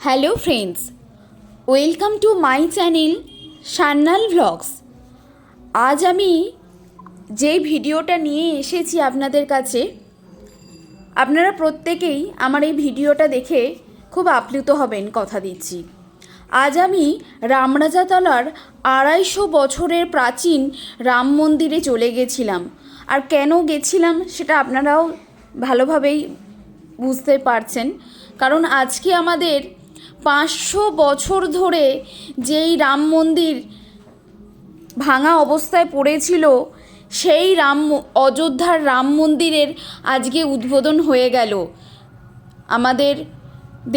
Hello friends, welcome to my channel Sanyal vlogs. আজ আমি যে ভিডিওটা নিয়ে এসেছি আপনাদের কাছে, আপনারা প্রত্যেকেই আমার এই ভিডিওটা দেখে খুব আপ্লুত হবেন, কথা দিচ্ছি। আজ আমি রামরাজাতলার 250 বছরের প্রাচীন রাম মন্দিরে চলে গেছিলাম। আর কেন গেছিলাম সেটা আপনারাও ভালোভাবেই বুঝতে পারছেন, কারণ আজকে আমাদের 500 বছর ধরে যেই রাম মন্দির ভাঙা অবস্থায় পড়েছিল, সেই অযোধ্যার রাম মন্দিরের আজকে উদ্বোধন হয়ে গেল আমাদের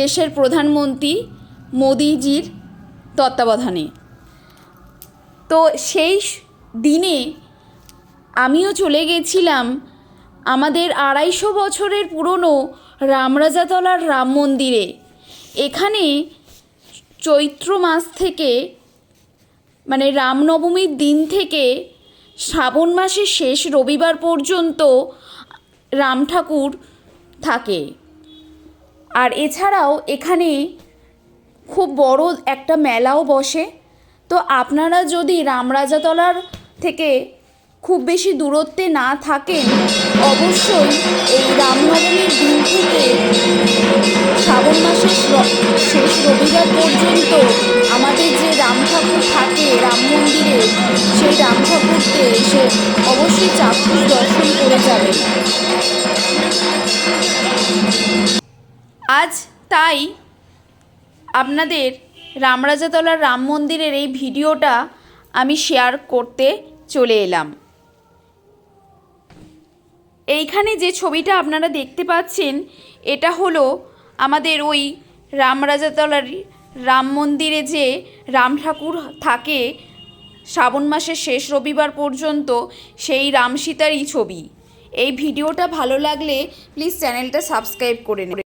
দেশের প্রধানমন্ত্রী মোদিজির তত্ত্বাবধানে। তো সেই দিনে আমিও চলে গেছিলাম আমাদের 250 বছরের পুরনো রামরাজাতলার রাম মন্দিরে। এখানে চৈত্র মাস থেকে, মানে রামনবমীর দিন থেকে শ্রাবণ মাসের শেষ রবিবার পর্যন্ত রাম ঠাকুর থাকে। আর এছাড়াও এখানে খুব বড় একটা মেলাও বসে। তো আপনারা যদি রামরাজাতলার থেকে খুব বেশি দূরত্বে না থাকেন, অবশ্যই এই রামনবমীর দিন থেকে শ্রাবণ মাসের শেষ রবিবার পর্যন্ত আমাদের যে রাম ঠাকুর থাকে রাম মন্দিরে, সেই রাম ঠাকুরকে এসে অবশ্যই চাক্ষুষ দর্শন করে যাবেন। আজ তাই আপনাদের রামরাজাতলার রাম মন্দিরের এই ভিডিওটা আমি শেয়ার করতে চলে এলাম। এইখানে যে ছবিটা আপনারা দেখতে পাচ্ছেন, এটা হলো আমাদের ওই রামরাজাতলার রাম মন্দিরে যে রাম ঠাকুর থাকে শ্রাবণ মাসের শেষ রবিবার পর্যন্ত, সেই রাম সীতারই ছবি। এই ভিডিওটা ভালো লাগলে প্লিজ চ্যানেলটা সাবস্ক্রাইব করে নিন।